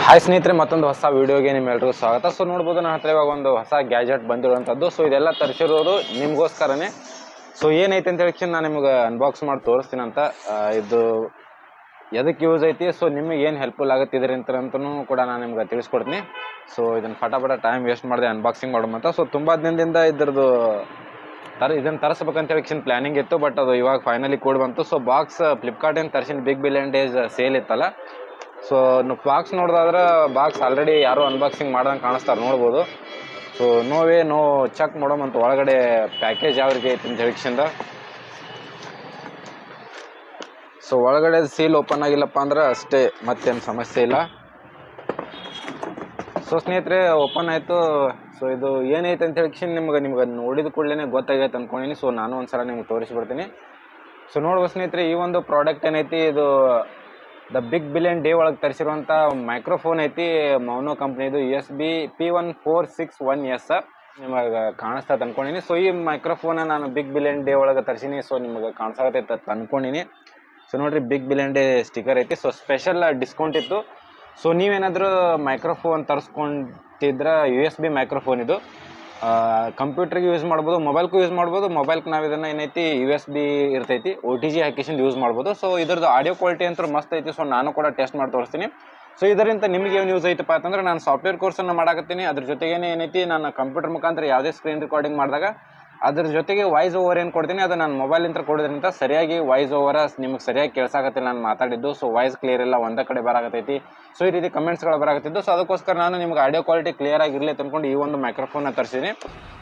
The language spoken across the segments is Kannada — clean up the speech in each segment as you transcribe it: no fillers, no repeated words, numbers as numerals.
ಹಾಯ್ ಸ್ನೇಹಿತರೆ, ಮತ್ತೊಂದು ಹೊಸ ವಿಡಿಯೋಗೆ ನಿಮ್ಮೆಲ್ಲರಿಗೂ ಸ್ವಾಗತ. ಸೊ ನೋಡ್ಬೋದು, ನನ್ನ ಹತ್ರ ಇವಾಗ ಒಂದು ಹೊಸ ಗ್ಯಾಜೆಟ್ ಬಂದಿರುವಂಥದ್ದು. ಸೊ ಇದೆಲ್ಲ ತರಿಸಿರೋದು ನಿಮಗೋಸ್ಕರನೇ. ಸೊ ಏನೈತೆ ಅಂತ ಹೇಳಿ ನಾನು ನಿಮ್ಗೆ ಅನ್ಬಾಕ್ಸ್ ಮಾಡಿ ತೋರಿಸ್ತೀನಿ ಅಂತ. ಇದು ಎದಕ್ಕೆ ಯೂಸ್ ಐತಿ, ಸೊ ನಿಮಗೆ ಏನು ಹೆಲ್ಪ್ಫುಲ್ ಆಗುತ್ತೆ ಇದರಿಂತನೂ ಕೂಡ ನಾನು ನಿಮ್ಗೆ ತಿಳಿಸ್ಕೊಡ್ತೀನಿ. ಸೊ ಇದನ್ನು ಫಟಾಫಟ ಟೈಮ್ ವೇಸ್ಟ್ ಮಾಡಿದೆ ಅನ್ಬಾಕ್ಸಿಂಗ್ ಮಾಡೋಮಂತ. ಸೊ ತುಂಬ ದಿನದಿಂದ ಇದರದ್ದು ಇದನ್ನು ತರಿಸ್ಬೇಕಂತ ಹೇಳಿ ಪ್ಲಾನಿಂಗ್ ಇತ್ತು, ಬಟ್ ಅದು ಇವಾಗ ಫೈನಲಿ ಕೂಡ ಬಂತು. ಸೊ ಬಾಕ್ಸ್ ಫ್ಲಿಪ್ಕಾರ್ಟಿಂದ ತರಿಸಿನ ಬಿಗ್ ಬಿಲಿಯನ್ ಡೇಸ್ ಸೇಲ್ ಇತ್ತಲ್ಲ. ಸೊ ಬಾಕ್ಸ್ ನೋಡಿದಾದ್ರೆ ಬಾಕ್ಸ್ ಆಲ್ರೆಡಿ ಯಾರೋ ಅನ್ಬಾಕ್ಸಿಂಗ್ ಮಾಡ್ದಂಗೆ ಕಾಣಿಸ್ತಾರೆ, ನೋಡ್ಬೋದು. ಸೊ ನೋ ಚೆಕ್ ಮಾಡೋಮಂತ ಒಳಗಡೆ ಪ್ಯಾಕೇಜ್ ಯಾವ ರೀತಿ ಐತಿ ಅಂತ ಹೇಳಿಕ್ಷಿಂದ. ಸೊ ಒಳಗಡೆ ಸೀಲ್ ಓಪನ್ ಆಗಿಲ್ಲಪ್ಪ ಅಂದ್ರೆ ಅಷ್ಟೇ, ಮತ್ತೇನು ಸಮಸ್ಯೆ ಇಲ್ಲ. ಸೊ ಸ್ನೇಹಿತರೆ, ಓಪನ್ ಆಯಿತು. ಸೊ ಇದು ಏನೈತೆ ಅಂತ ಹೇಳಿ ನಿಮ್ಗೆ ನೋಡಿದ ಕೂಡಲೇ ಗೊತ್ತಾಗೈತೆ ಅಂದ್ಕೊಂಡಿನಿ. ಸೊ ನಾನು ಒಂದ್ಸಲ ನಿಮ್ಗೆ ತೋರಿಸ್ಬಿಡ್ತೀನಿ. ಸೊ ನೋಡ್ಬೋದು ಸ್ನೇಹಿತರೆ, ಈ ಒಂದು ಪ್ರಾಡಕ್ಟ್ ಏನೈತಿ, ಇದು ದ ಬಿಗ್ ಬಿಲಿಯನ್ ಡೇ ಒಳಗೆ ತರಿಸಿರುವಂಥ ಮೈಕ್ರೋಫೋನ್ ಐತಿ, ಮೌನೋ ಕಂಪ್ನಿದು USB PM461S ನಿಮಗೆ ಕಾಣಿಸ್ತದೆ ಅಂದ್ಕೊಂಡಿನಿ. ಸೊ ಈ ಮೈಕ್ರೋಫೋನ ನಾನು ಬಿಗ್ ಬಿಲಿಯನ್ ಡೇ ಒಳಗೆ ತರಿಸೀನಿ. ಸೊ ನಿಮಗೆ ಕಾಣಿಸಕತ್ತೈತೆ ಅಂತ ಅಂದ್ಕೊಂಡಿನಿ. ಸೊ ನೋಡಿರಿ, ಬಿಗ್ ಬಿಲಿಯನ್ ಡೇ ಸ್ಟಿಕರ್ ಐತಿ. ಸೊ ಸ್ಪೆಷಲ್ ಡಿಸ್ಕೌಂಟ್ ಇತ್ತು. ಸೊ ನೀವೇನಾದರೂ ಮೈಕ್ರೋಫೋನ್ ತರಿಸ್ಕೊಂಡಿದ್ರೆ USB ಮೈಕ್ರೋಫೋನ್ ಇದು ಕಂಪ್ಯೂಟ್ರಿಗೆ ಯೂಸ್ ಮಾಡ್ಬೋದು, ಮೊಬೈಲ್ಗೂ ಯೂಸ್ ಮಾಡ್ಬೋದು. ಮೊಬೈಲ್ಗೆ ನಾವು ಇದನ್ನು ಏನೈತಿ USB ಇರ್ತೈತಿ, OTG ಹಾಕಿಸಿಂದು ಯೂಸ್ ಮಾಡ್ಬೋದು. ಸೊ ಇದ್ರದ್ದು ಆಡಿಯೋ ಕ್ವಾಲಿಟಿ ಅಂತೂ ಮಸ್ತ್ ಐತಿ. ಸೊ ನಾನು ಕೂಡ ಟೆಸ್ಟ್ ಮಾಡಿ ತೋರಿಸ್ತೀನಿ. ಸೊ ಇದರಿಂದ ನಿಮಗೆ ಏನು ಯೂಸ್ ಐತಪ್ಪ ಅಂತಂದ್ರೆ, ನಾನು ಸಾಫ್ಟ್ವೇರ್ ಕೋರ್ಸನ್ನು ಮಾಡಾಕತ್ತೀನಿ. ಅದ್ರ ಜೊತೆಗೇನೆ ಏನೈತಿ, ನಾನು ಕಂಪ್ಯೂಟರ್ ಮುಖಾಂತರ ಯಾವುದೇ ಸ್ಕ್ರೀನ್ ರೆಕಾರ್ಡಿಂಗ್ ಮಾಡಿದಾಗ ಅದ್ರ ಜೊತೆಗೆ ವಾಯ್ಸ್ ಓವರ್ ಏನು ಕೊಡ್ತೀನಿ, ಅದು ನಾನು ಮೊಬೈಲಿಂದ ಕೊಡೋದ್ರಿಂದ ಸರಿಯಾಗಿ ವಾಯ್ಸ್ ಓವರ್ ನಿಮಗೆ ಸರಿಯಾಗಿ ಕೇಳಿಸಾಕತ್ತಿಲ್ಲ ನಾನು ಮಾತಾಡಿದ್ದು. ಸೊ ವಾಯ್ಸ್ ಕ್ಲಿಯರ್ ಇಲ್ಲ, ಒಂದೇ ಕಡೆ ಬರಾಕತ್ತೈತಿ. ಸೊ ಈ ರೀತಿ ಕಮೆಂಟ್ಸ್ಗಳು ಬರಾಕತ್ತಿದ್ದು. ಸೊ ಅದಕ್ಕೋಸ್ಕರ ನಾನು ನಿಮ್ಗೆ ಆಡಿಯೋ ಕ್ವಾಲಿಟಿ ಕ್ಲಿಯರ್ ಆಗಿರಲಿ ಅಂದ್ಕೊಂಡು ಈ ಒಂದು ಮೈಕ್ರೋಫೋನ್ನ ತರಿಸಿದ್ದೀನಿ.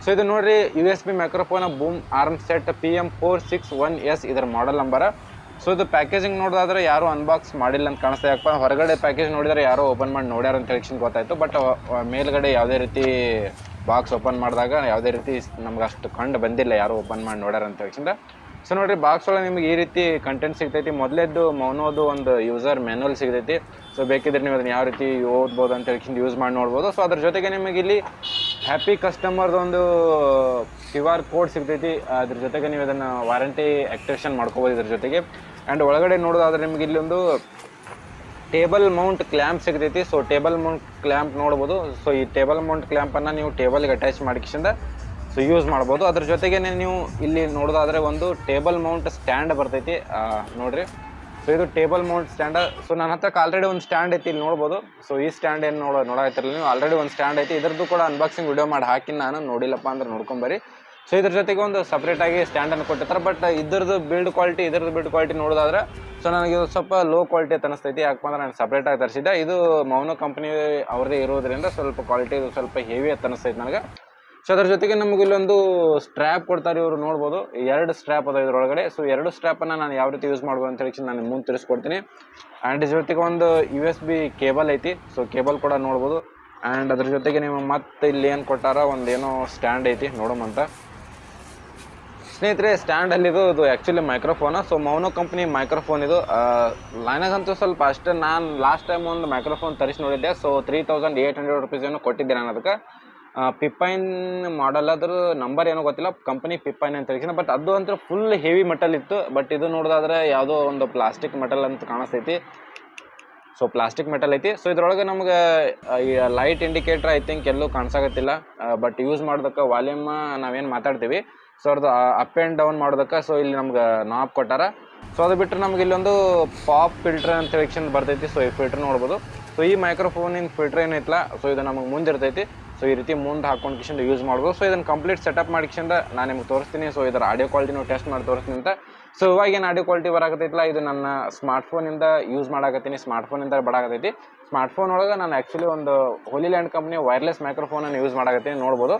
ಸೊ ಇದು ನೋಡಿರಿ, USB microphone boom arm set PM461S ಇದರ ಮಾಡೆಲ್ ನಂಬರ್. ಸೊ ಇದು ಪ್ಯಾಕೇಜಿಂಗ್ ನೋಡೋದಾದ್ರೆ ಯಾರು ಅನ್ಬಾಕ್ಸ್ ಮಾಡಿಲ್ಲ ಅಂತ ಕಾಣಿಸ್ತಾ. ಯಾಕಪ್ಪ ಹೊರಗಡೆ ಪ್ಯಾಕೇಜ್ ನೋಡಿದರೆ ಯಾರೋ ಓಪನ್ ಮಾಡಿ ನೋಡ್ಯಾರ ಅಂತ ಹೇಳಿ ಗೊತ್ತಾಯಿತು. ಬಟ್ ಮೇಲ್ಗಡೆ ಯಾವುದೇ ರೀತಿ ಬಾಕ್ಸ್ ಓಪನ್ ಮಾಡಿದಾಗ ಯಾವುದೇ ರೀತಿ ನಮ್ಗೆ ಅಷ್ಟು ಕಂಡು ಬಂದಿಲ್ಲ ಯಾರು ಓಪನ್ ಮಾಡಿ ನೋಡ್ಯಾರ ಅಂತ ಹೇಳಿಂದ. ಸೊ ನೋಡಿರಿ, ಬಾಕ್ಸ್ ಒಳಗೆ ನಿಮಗೆ ಈ ರೀತಿ ಕಂಟೆಂಟ್ ಸಿಗ್ತೈತಿ. ಮೊದಲೇದ್ದು ಮೌನೋದು ಒಂದು ಯೂಸರ್ ಮ್ಯಾನ್ಯಲ್ ಸಿಗ್ತೈತಿ. ಸೊ ಬೇಕಿದ್ರೆ ನೀವು ಅದನ್ನು ಯಾವ ರೀತಿ ಓದ್ಬೋದು ಅಂತ ಹೇಳಿ ಯೂಸ್ ಮಾಡಿ ನೋಡ್ಬೋದು. ಸೊ ಅದ್ರ ಜೊತೆಗೆ ನಿಮಗೆ ಇಲ್ಲಿ ಹ್ಯಾಪಿ ಕಸ್ಟಮರ್ದೊಂದು QR ಕೋಡ್ ಸಿಗ್ತೈತಿ. ಅದ್ರ ಜೊತೆಗೆ ನೀವು ಅದನ್ನು ವಾರಂಟಿ ಆ್ಯಕ್ಟಿವೇಷನ್ ಮಾಡ್ಕೋಬೋದು ಇದ್ರ ಜೊತೆಗೆ. ಆ್ಯಂಡ್ ಒಳಗಡೆ ನೋಡೋದಾದ್ರೆ ನಿಮಗೆ ಇಲ್ಲಿ ಒಂದು ಟೇಬಲ್ ಮೌಂಟ್ ಕ್ಲ್ಯಾಂಪ್ ಸಿಗ್ತೈತಿ. ಸೊ ಟೇಬಲ್ ಮೌಂಟ್ ಕ್ಲ್ಯಾಂಪ್ ನೋಡ್ಬೋದು. ಸೊ ಈ ಟೇಬಲ್ ಮೌಂಟ್ ಕ್ಲ್ಯಾಂಪನ್ನು ನೀವು ಟೇಬಲ್ಗೆ ಅಟ್ಯಾಚ್ ಮಾಡಿಕಿಂದ ಸೊ ಯೂಸ್ ಮಾಡ್ಬೋದು. ಅದ್ರ ಜೊತೆಗೆ ನೀವು ಇಲ್ಲಿ ನೋಡೋದಾದ್ರೆ ಒಂದು ಟೇಬಲ್ ಮೌಂಟ್ ಸ್ಟ್ಯಾಂಡ್ ಬರ್ತೈತಿ, ನೋಡ್ರಿ. ಸೊ ಇದು ಟೇಬಲ್ ಮೌಂಟ್ ಸ್ಟ್ಯಾಂಡ್. ಸೊ ನನ್ನ ಹತ್ರ ಆಲ್ರೆಡಿ ಒಂದು ಸ್ಟ್ಯಾಂಡ್ ಐತಿ, ಇಲ್ಲಿ ನೋಡ್ಬೋದು. ಸೊ ಈ ಸ್ಟ್ಯಾಂಡ್ ಏನು ನೋಡಾಯ್ತಿರಲಿಲ್ಲ ನೀವು, ಆಲ್ರೆಡಿ ಒಂದು ಸ್ಟ್ಯಾಂಡ್ ಐತಿ. ಇದ್ರದ್ದು ಕೂಡ ಅನ್ಬಾಕ್ಸಿಂಗ್ ವಿಡಿಯೋ ಮಾಡಿ ಹಾಕಿ, ನಾನು ನೋಡಿಲ್ಲಪ್ಪ ಅಂದ್ರೆ ನೋಡ್ಕೊಂಬರಿ. ಸೊ ಇದ್ರ ಜೊತೆಗೆ ಒಂದು ಸಪ್ರೇಟಾಗಿ ಸ್ಟ್ಯಾಂಡನ್ನು ಕೊಟ್ಟಿರ್ತಾರೆ. ಬಟ್ ಇದ್ರದ್ದು ಬಿಲ್ಡ್ ಕ್ವಾಲಿಟಿ ನೋಡೋದಾದ್ರೆ ಸೊ ನನಗೆ ಸ್ವಲ್ಪ ಲೋ ಕ್ವಾಲಿಟಿ ಅಂತ ಅನಿಸ್ತೈತಿ. ಯಾಕಪ್ಪ ಅಂದ್ರೆ ನಾನು ಸಪ್ರೇಟಾಗಿ ತರಿಸಿದ್ದೆ. ಇದು ಮೌನೋ ಕಂಪ್ನಿ ಅವ್ರದ್ದೇ ಇರೋದ್ರಿಂದ ಸ್ವಲ್ಪ ಕ್ವಾಲಿಟಿ ಸ್ವಲ್ಪ ಹೆವಿ ಅಂತ ಅನಿಸ್ತೈತಿ ನನಗೆ. ಸೊ ಅದ್ರ ಜೊತೆಗೆ ನಮಗೆ ಇಲ್ಲೊಂದು ಸ್ಟ್ರ್ಯಾಪ್ ಕೊಡ್ತಾರೆ ಇವರು, ನೋಡ್ಬೋದು. 2 ಸ್ಟ್ರ್ಯಾಪ್ ಅದ ಇದ್ರೊಳಗಡೆ. ಸೊ 2 ಸ್ಟ್ರ್ಯಾಪನ್ನು ನಾನು ಯಾವ ರೀತಿ ಯೂಸ್ ಮಾಡ್ಬೋದು ಅಂತ ಹೇಳಿ ನಾನು ಮುಂದೆ ತಿಳಿಸ್ಕೊಡ್ತೀನಿ. ಆ್ಯಂಡ್ ಇದ್ರ ಜೊತೆಗೆ ಒಂದು USB ಕೇಬಲ್ ಐತಿ. ಸೊ ಕೇಬಲ್ ಕೂಡ ನೋಡ್ಬೋದು. ಆ್ಯಂಡ್ ಅದ್ರ ಜೊತೆಗೆ ನೀವು ಮತ್ತೆ ಇಲ್ಲಿ ಏನು ಕೊಟ್ಟಾರ, ಒಂದೇನೋ ಸ್ಟ್ಯಾಂಡ್ ಐತಿ ನೋಡೋಮಂತ. ಸ್ನೇಹಿತರೆ, ಸ್ಟ್ಯಾಂಡಲ್ಲಿದು ಇದು ಆ್ಯಕ್ಚುಲಿ ಮೈಕ್ರೋಫೋನ. ಸೊ ಮೌನೋ ಕಂಪ್ನಿ ಮೈಕ್ರೋಫೋನ್ ಇದು. ನನಗಂತೂ ಸ್ವಲ್ಪ ಅಷ್ಟೇ. ನಾನು ಲಾಸ್ಟ್ ಟೈಮ್ ಒಂದು ಮೈಕ್ರೋಫೋನ್ ತರಿಸಿ ನೋಡಿದ್ದೆ. ಸೊ 3800 rupees ಏನೋ ಕೊಟ್ಟಿದ್ದೆ ನಾನು ಅದಕ್ಕೆ. ಪಿಪ್ಪೈನ್ ಮಾಡಲ್, ಅದ್ರ ನಂಬರ್ ಏನೋ ಗೊತ್ತಿಲ್ಲ, ಕಂಪನಿ ಪಿಪ್ಪೈನ್ ಅಂತ ಹೇಳಿದ. ಬಟ್ ಅದು ಅಂತೂ ಫುಲ್ ಹೆವಿ ಮೆಟಲ್ ಇತ್ತು. ಬಟ್ ಇದು ನೋಡೋದಾದ್ರೆ ಯಾವುದೋ ಒಂದು ಪ್ಲಾಸ್ಟಿಕ್ ಮೆಟಲ್ ಅಂತ ಕಾಣಿಸ್ತೈತಿ. ಸೊ ಪ್ಲಾಸ್ಟಿಕ್ ಮೆಟಲ್ ಐತಿ. ಸೊ ಇದ್ರೊಳಗೆ ನಮ್ಗೆ ಲೈಟ್ ಇಂಡಿಕೇಟರ್ ಐ ಥಿಂಕ್ ಎಲ್ಲೂ ಕಾಣಿಸಾಗತ್ತಿಲ್ಲ. ಬಟ್ ಯೂಸ್ ಮಾಡೋದಕ್ಕೆ ವಾಲ್ಯೂಮ್ ನಾವೇನು ಮಾತಾಡ್ತೀವಿ, ಸೊ ಅವ್ರದ್ದು ಅಪ್ ಆ್ಯಂಡ್ ಡೌನ್ ಮಾಡೋದಕ್ಕೆ ಸೊ ಇಲ್ಲಿ ನಮ್ಗೆ ನಾಬ್ ಕೊಟ್ಟಾರ. ಸೊ ಅದು ಬಿಟ್ಟರೆ ನಮ್ಗೆ ಇಲ್ಲೊಂದು ಪಾಪ್ ಫಿಲ್ಟರ್ ಅಂತ ಹೇಳಿ ಬರ್ತೈತಿ. ಸೊ ಈ ಫಿಲ್ಟರ್ ನೋಡ್ಬೋದು. ಸೊ ಈ ಮೈಕ್ರೋಫೋನಿನ ಫಿಲ್ಟರ್ ಏನೈತಲ್ಲ, ಸೊ ಇದು ನಮಗೆ ಮುಂದೆ ಇರ್ತೈತಿ. ಸೊ ಈ ರೀತಿ ಮುಂದೆ ಹಾಕೊಂಡು ಕಿಶಿಂದ ಯೂಸ್ ಮಾಡ್ಬೋದು. ಸೊ ಇದನ್ನು ಕಂಪ್ಲೀಟ್ ಸೆಟಪ್ ಮಾಡಿಕಿಂದ ನಾನು ನಿಮ್ಗೆ ತೋರಿಸ್ತೀನಿ. ಸೊ ಇದರ ಆಡಿಯೋ ಕ್ವಾಲಿಟಿನೂ ಟೆಸ್ಟ್ ಮಾಡಿ ತೋರಿಸ್ತೀನಿ ಅಂತ. ಸೊ ಇವಾಗ ಏನು ಆಡಿಯೋ ಕ್ವಾಲಿಟಿ ಬರಾಕತ್ತೈತಿಲ್ಲ, ಇದು ನನ್ನ ಸ್ಮಾರ್ಟ್ಫೋನಿಂದ ಯೂಸ್ ಮಾಡಾಕತ್ತೀನಿ. ಸ್ಮಾರ್ಟ್ಫೋನಿಂದ ಬರಾಕತ್ತೈತಿ. ಸ್ಮಾರ್ಟ್ಫೋನ್ ಒಳಗೆ ನಾನು ಆ್ಯಕ್ಚುಲಿ ಒಂದು ಹೋಲಿ ಲ್ಯಾಂಡ್ ಕಂಪ್ನಿ ವೈರ್ಲೆಸ್ ಮೈಕ್ರೋಫೋನನ್ನು ಯೂಸ್ ಮಾಡಾಕತ್ತೀನಿ, ನೋಡ್ಬೋದು.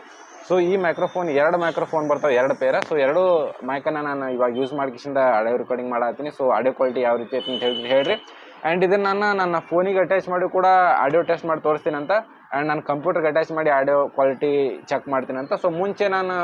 ಸೊ ಈ ಮೈಕ್ರೋಫೋನ್ 2 ಮೈಕ್ರೋಫೋನ್ ಬರ್ತಾವೆ, 2 ಪೇರ. ಸೊ 2 ಮೈಕನ್ನು ನಾನು ಇವಾಗ ಯೂಸ್ ಮಾಡಿಕಿಂದ ಆಡಿಯೋ ರೆಕಾರ್ಡಿಂಗ್ ಮಾಡಾಕತ್ತೀನಿ. ಸೊ ಆಡಿಯೋ ಕ್ವಾಲಿಟಿ ಯಾವ ರೀತಿ ಐತಿ ಅಂತ ಹೇಳ್ರಿ. ಆ್ಯಂಡ್ ಇದನ್ನು ನಾನು ನನ್ನ ಫೋನಿಗೆ ಅಟ್ಯಾಚ್ ಮಾಡಿ ಕೂಡ ಆಡಿಯೋ ಟೆಸ್ಟ್ ಮಾಡಿ ತೋರಿಸ್ತೀನಿ ಅಂತ. ಆ್ಯಂಡ್ ನಾನು ಕಂಪ್ಯೂಟರ್ಗೆ ಅಟ್ಯಾಚ್ ಮಾಡಿ ಆಡಿಯೋ ಕ್ವಾಲಿಟಿ ಚೆಕ್ ಮಾಡ್ತೀನಿ ಅಂತ. ಸೊ ಮುಂಚೆ ನಾನು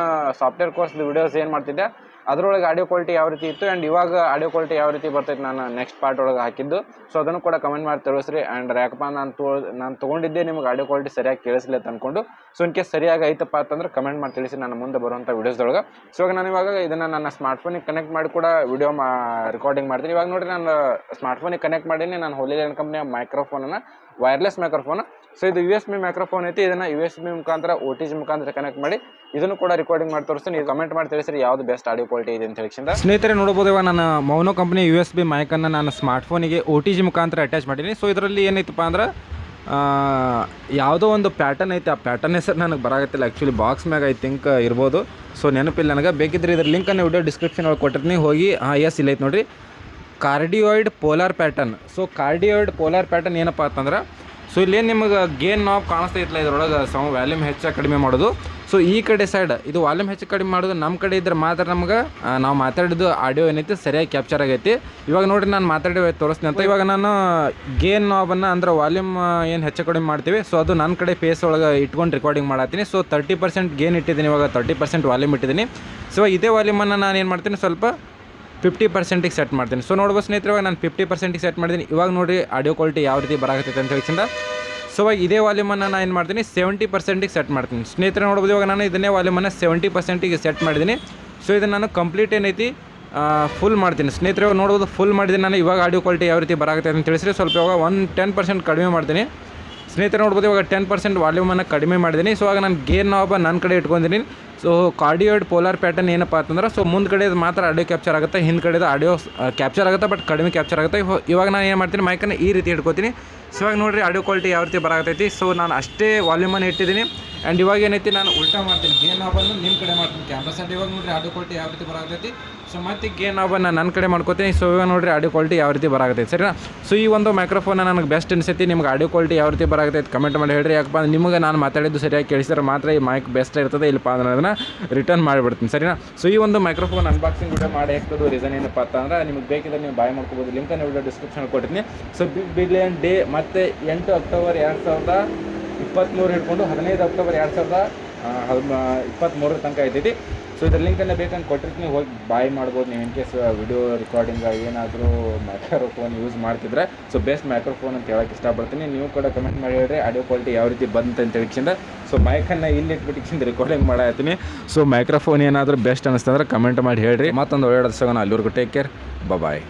ಸಾಫ್ಟ್ವೇರ್ ಕೋರ್ಸ್ದು ವಿಡಿಯೋಸ್ ಏನು ಮಾಡ್ತಿದ್ದೆ, ಅದರೊಳಗೆ ಆಡಿಯೋ ಕ್ವಾಲಿಟಿ ಯಾವ ರೀತಿ ಇತ್ತು ಆ್ಯಂಡ್ ಇವಾಗ ಆಡಿಯೋ ಕ್ವಾಲಿಟಿ ಯಾವ ರೀತಿ ಬರ್ತೈತೆ ನಾನು ನೆಕ್ಸ್ಟ್ ಪಾರ್ಟ್ ಒಳಗೆ ಹಾಕಿದ್ದು. ಸೊ ಅದನ್ನು ಕೂಡ ಕಮೆಂಟ್ ಮಾಡಿ ತಿಳಿಸ್ರಿ. ಆ್ಯಂಡ್ ಯಾಕಪ್ಪ ನಾನು ತೊಗೊಂಡಿದ್ದೆ ನಿಮ್ಗೆ ಆಡಿಯೋ ಕ್ವಾಲಿಟಿ ಸರಿಯಾಗಿ ಕೇಳಿಸ್ಲಿ ಅಂತ ಅಂದ್ಕೊಂಡು. ಸೊ ಇನ್ ಕೇಸ್ ಸರಿಯಾಗಿ ಐತಪ್ಪ ಅಂತಂದ್ರೆ ಕಮೆಂಟ್ ಮಾಡಿ ತಿಳಿಸಿ ನಾನು ಮುಂದೆ ಬರುವಂಥ ವೀಡಿಯೋಸ್ದೊಳಗೆ. ಸೊ ಇವಾಗ ನಾನು ಇವಾಗ ಇದನ್ನು ನನ್ನ ಸ್ಮಾರ್ಟ್ಫೋನಿಗೆ ಕನೆಕ್ಟ್ ಮಾಡಿ ಕೂಡ ವಿಡಿಯೋ ರೆಕಾರ್ಡಿಂಗ್ ಮಾಡ್ತೀನಿ. ಇವಾಗ ನೋಡಿರಿ, ನಾನು ಸ್ಮಾರ್ಟ್ಫೋನಿಗೆ ಕನೆಕ್ಟ್ ಮಾಡೀನಿ. ನಾನು ಹೋಲಿ ಲ್ಯಾಂಡ್ ಕಂಪ್ನಿಯ ಮೈಕ್ರೋಫೋನನ್ನು ವೈರ್ಲೆಸ್ ಮೈಕ್ರೋಫೋನ್. ಸೊ ಇದು USB ಮೈಕ್ರೋಫೋನ್ ಐತಿ. ಇದನ್ನು USB ಮುಖಾಂತರ OTG ಮುಖಾಂತರ ಕನೆಕ್ಟ್ ಮಾಡಿ ಇದನ್ನು ಕೂಡ ರೆಕಾರ್ಡಿಂಗ್ ಮಾಡಿ ತೋರಿಸ್ತೀನಿ. ನೀವು ಕಮೆಂಟ್ ಮಾಡಿ ತಿಳಿಸ್ರಿ ಯಾವುದು ಬೆಸ್ಟ್ ಆಡಿಯೋ ಕ್ವಾಲಿಟಿ ಇದೆ ಅಂತ ಹೇಳಿ. ಸ್ನೇಹಿತರೆ ನೋಡ್ಬೋದು, ಇವಾಗ ನಾನು ಮೌನೋ ಕಂಪ್ನಿ USB ಮೈಕನ್ನು ನಾನು ಸ್ಮಾರ್ಟ್ಫೋನಿಗೆ OTG ಮುಖಾಂತರ ಅಟ್ಯಾಚ್ ಮಾಡೀನಿ. ಸೊ ಇದರಲ್ಲಿ ಏನೈತಪ್ಪ ಅಂದ್ರೆ ಯಾವುದೋ ಒಂದು ಪ್ಯಾಟರ್ನ್ ಐತೆ. ಆ ಪ್ಯಾಟರ್ನ್ ಹೆಸರು ನನಗೆ ಬರಾಗತ್ತಿಲ್ಲ. ಆ್ಯಕ್ಚುಲಿ ಬಾಕ್ಸ್ ಮ್ಯಾಗ ಐ ಥಿಂಕ್ ಇರ್ಬೋದು. ಸೊ ನೆನಪಿಲ್ಲ ನನಗೆ. ಬೇಕಿದ್ರೆ ಇದ್ರ ಲಿಂಕನ್ನು ವಿಡಿಯೋ ಡಿಸ್ಕ್ರಿಪ್ಷನ್ ಒಳಗೆ ಕೊಟ್ಟಿರ್ತೀನಿ, ಹೋಗಿ ಎಸ್ ಇಲ್ಲ ಐತೆ ನೋಡಿರಿ, cardioid polar pattern. So cardioid polar pattern ಏನಪ್ಪ ಅಂತಂದ್ರೆ, ಸೊ ಇಲ್ಲೇನು ನಿಮಗೆ ಗೇನ್ ನಾಬ್ ಕಾಣಿಸ್ತೈತಿಲ್ಲ, ಇದ್ರೊಳಗೆ ವ್ಯಾಲ್ಯೂಮ್ ಹೆಚ್ಚು ಕಡಿಮೆ ಮಾಡೋದು. ಸೊ ಈ ಕಡೆ ಸೈಡ್ ಇದು ವಾಲ್ಯೂಮ್ ಹೆಚ್ಚು ಕಡಿಮೆ ಮಾಡೋದು ನಮ್ಮ ಕಡೆ ಇದ್ರೆ ಮಾತ್ರ ನಮ್ಗೆ ನಾವು ಮಾತಾಡಿದ್ದು ಆಡಿಯೋ ಏನೈತಿ ಸರಿಯಾಗಿ ಕ್ಯಾಪ್ಚರ್ ಆಗೈತಿ. ಇವಾಗ ನೋಡಿರಿ ನಾನು ಮಾತಾಡಿ ತೋರಿಸ್ತೀನಿ ಅಂತ. ಇವಾಗ ನಾನು ಗೇನ್ ನಾಬನ್ನು ಅಂದ್ರೆ ವಾಲ್ಯೂಮ್ ಏನು ಹೆಚ್ಚು ಕಡಿಮೆ ಮಾಡ್ತೀವಿ, ಸೊ ಅದು ನನ್ನ ಕಡೆ ಫೇಸ್ ಒಳಗೆ ಇಟ್ಕೊಂಡು ರೆಕಾರ್ಡಿಂಗ್ ಮಾಡತ್ತೀನಿ. ಸೊ 30% ಗೇನ್ ಇಟ್ಟಿದ್ದೀನಿ, ಇವಾಗ 30% ವಾಲ್ಯೂಮ್ ಇಟ್ಟಿದ್ದೀನಿ. ಸೊ ಇದೇ ವಾಲ್ಯೂಮನ್ನು ನಾನು ಏನು ಮಾಡ್ತೀನಿ, ಸ್ವಲ್ಪ 50% ಸೆಟ್ ಮಾಡ್ತೀನಿ. ಸೊ ನೋಡ್ಬೋದು ಸ್ನೇಹಿತರೆ, ಇವಾಗ ನಾನು 50% ಸೆಟ್ ಮಾಡಿದ್ದೀನಿ. ಇವಾಗ ನೋಡಿರಿ ಆಡಿಯೋ ಕ್ವಾಲಿಟಿ ಯಾವ ರೀತಿ ಬರಾಕತ್ತೈತೆ ಅಂತ ಹೇಳಿಂದ. ಸೊ ಇವಾಗ ಇದೇ ವಾಲ್ಯೂಮನ್ನು ನಾನು ಏನು ಮಾಡ್ತೀನಿ, 70% ಸೆಟ್ ಮಾಡ್ತೀನಿ. ಸ್ನೇಹಿತರೆ ನೋಡ್ಬೋದು, ಇವಾಗ ನಾನು ಇದನ್ನೇ ವಾಲ್ಯೂಮನ್ನು 70% ಸೆಟ್ ಮಾಡಿದ್ದೀನಿ. ಸೊ ಇದನ್ನು ನಾನು ಕಂಪ್ಲೀಟ್ ಏನೈತಿ ಫುಲ್ ಮಾಡ್ತೀನಿ. ಸ್ನೇಹಿತರೆ ಇವಾಗ ನೋಡ್ಬೋದು ಫುಲ್ ಮಾಡಿದ್ದೀನಿ ನಾನು. ಇವಾಗ ಆಡಿಯೋ ಕ್ವಾಲಿಟಿ ಯಾವ ರೀತಿ ಬರಾಕತ್ತೈತೆ ಅಂತ ತಿಳಿಸ್ರಿ. ಸ್ವಲ್ಪ ಇವಾಗ 10% ಕಡಿಮೆ ಮಾಡ್ತೀನಿ. ಸ್ನೇಹಿತರೆ ನೋಡ್ಬೋದು, ಇವಾಗ 10% ವಾಲ್ಯೂಮನ್ನು ಕಡಿಮೆ ಮಾಡಿದ್ದೀನಿ. ಸೊ ಇವಾಗ ನಾನು ಗೇರ್ ನಾಬ್ ನನ್ನ ಕಡೆ ಇಟ್ಕೊಂಡಿದ್ದೀನಿ. ಸೊ ಕಾರ್ಡಿಯಾಯ್ಡ್ ಪೋಲಾರ್ ಪ್ಯಾಟರ್ನ್ ಏನಪ್ಪ ಅಂತಂದ್ರೆ, ಸೊ ಮುಂದೆ ಕಡೆದು ಮಾತ್ರ ಆಡಿಯೋ ಕ್ಯಾಪ್ಚರ್ ಆಗುತ್ತೆ, ಹಿಂದೆ ಕಡೆದು ಆಡಿಯೋ ಕ್ಯಾಪ್ಚರ್ ಆಗುತ್ತೆ, ಬಟ್ ಕಡಿಮೆ ಕ್ಯಾಪ್ಚರ್ ಆಗುತ್ತೆ. ಇವಾಗ ನಾನು ಏನು ಮಾಡ್ತೀನಿ, ಮೈಕನ್ನು ಈ ರೀತಿ ಇಟ್ಕೋತೀನಿ. ಸೊ ಇವಾಗ ನೋಡಿರಿ ಆಡಿಯೋ ಕ್ವಾಲಿಟಿ ಯಾವ ರೀತಿ ಬರಾಕತ್ತೈತಿ. ಸೊ ನಾನು ಅಷ್ಟೇ ವಾಲ್ಯೂಮನ್ನು ಇಟ್ಟಿದ್ದೀನಿ. ಆ್ಯಂಡ್ ಇವಾಗ ಏನೈತಿ, ನಾನು ಉಲ್ಟಾ ಮಾಡ್ತೀನಿ, ಗೇರ್ ನಾಬನ್ನು ನಿಮ್ಮ ಕಡೆ ಮಾಡ್ತೀನಿ ಕ್ಯಾಮ್ರಾ ಸೈಡ್. ಇವಾಗ ನೋಡಿರಿ ಆಡಿಯೋ ಕ್ವಾಲಿಟಿ ಯಾವ ರೀತಿ ಬರಾಕತ್ತೈತಿ. ಸೊ ಮತ್ತೆ ಗೇರ್ ನಾಬನ್ನು ನನ್ನ ಕಡೆ ಮಾಡ್ಕೋತೀನಿ. ಸೊ ಇವಾಗ ನೋಡಿರಿ ಆಡಿಯೋ ಕ್ವಾಲಿಟಿ ಯಾವ ರೀತಿ ಬರಾಕತ್ತೈತಿ, ಸರಿನಾ. ಸೊ ಈ ಒಂದು ಮೈಕ್ರೋಫೋನ್ ನನಗೆ ಬೆಸ್ಟ್ ಅನಿಸೈತಿ. ನಿಮ್ಗೆ ಆಡಿಯೋ ಕ್ವಾಲಿಟಿ ಯಾವ ರೀತಿ ಬರಾಕತ್ತೈತಿ ಕಮೆಂಟ್ ಮಾಡಿ ಹೇಳ್ರಿ. ಯಾಕಪ್ಪ ಅಂದ್ರೆ ನಿಮಗೆ ನಾನು ಮಾತಾಡಿದ್ದು ಸರಿಯಾಗಿ ಕೇಳಿಸಿದ್ರೆ ಮಾತ್ರ ಈ ಮೈಕ್ ಬೆಸ್ಟ್ ಇರ್ತದೆ, ಇಲ್ಲಪ್ಪ ಅಂದ್ರೆ ಅದನ್ನು ರಿಟರ್ನ್ ಮಾಡಿಬಿಡ್ತೀನಿ, ಸರಿನಾ. ಸೊ ಈ ಒಂದು ಮೈಕ್ರೋಫೋನ್ ಅನ್ಬಾಕ್ಸಿಂಗ್ ವಿಡಿಯೋ ಮಾಡಿ ಹಾಕೋದು ರೀಸನ್ ಏನಪ್ಪ ಅಂತಂದ್ರೆ, ನಿಮಗೆ ಬೇಕಿದ್ರೆ ನೀವು ಬಾಯ್ ಮಾಡ್ಕೋಬೋದು. ಲಿಂಕನ್ನು ವಿಡಿಯೋ ಡಿಸ್ಕ್ರಿಪ್ಷನ್ ಕೊಟ್ಟಿರ್ತೀನಿ. ಸೊ ಬಿಗ್ ಬಿಲಿಯನ್ ಡೇ ಮತ್ತು 8 ಅಕ್ಟೋಬರ್ 2023 ಹಿಡ್ಕೊಂಡು 15 ಅಕ್ಟೋಬರ್ 2023 ತನಕ ಐತೈತಿ. ಸೊ ಇದ್ರ ಲಿಂಕನ್ನು ಬೇಕಂತ ಕೊಟ್ಟಿರ್ತೀನಿ, ಹೋಗಿ ಬಾಯ್ ಮಾಡ್ಬೋದು ನೀವು. ಇನ್ ಕೇಸ್ ವಿಡಿಯೋ ರೆಕಾರ್ಡಿಂಗ್ ಏನಾದರೂ ಮೈಕ್ರೋಫೋನ್ ಯೂಸ್ ಮಾಡ್ತಿದ್ರೆ, ಸೊ ಬೆಸ್ಟ್ ಮೈಕ್ರೋಫೋನ್ ಅಂತ ಹೇಳಕ್ಕೆ ಇಷ್ಟಪಡ್ತೀನಿ. ನೀವು ಕೂಡ ಕಮೆಂಟ್ ಮಾಡಿ ಹೇಳ್ರಿ ಆಡಿಯೋ ಕ್ವಾಲಿಟಿ ಯಾವ ರೀತಿ ಬಂತು ಅಂತ ಹೇಳಿಕ್ಕಿಂದ. ಸೊ ಮೈಕನ್ನು ಇಲ್ಲಿ ಇಟ್ಬಿಟ್ಟಿಕ್ಕಿಂದ ರೆಕಾರ್ಡಿಂಗ್ ಮಾಡತ್ತೀನಿ. ಸೊ ಮೈಕ್ರೋಫೋನ್ ಏನಾದರೂ ಬೆಸ್ಟ್ ಅನಿಸ್ತಂದ್ರೆ ಕಮೆಂಟ್ ಮಾಡಿ ಹೇಳ್ರಿ. ಮತ್ತೊಂದು ಒಳ್ಳೆ ಸಿಗೋಣ. ಅಲ್ಲಿವರೆಗೂ ಟೇಕ್ ಕೇರ್, ಬಾಯ್.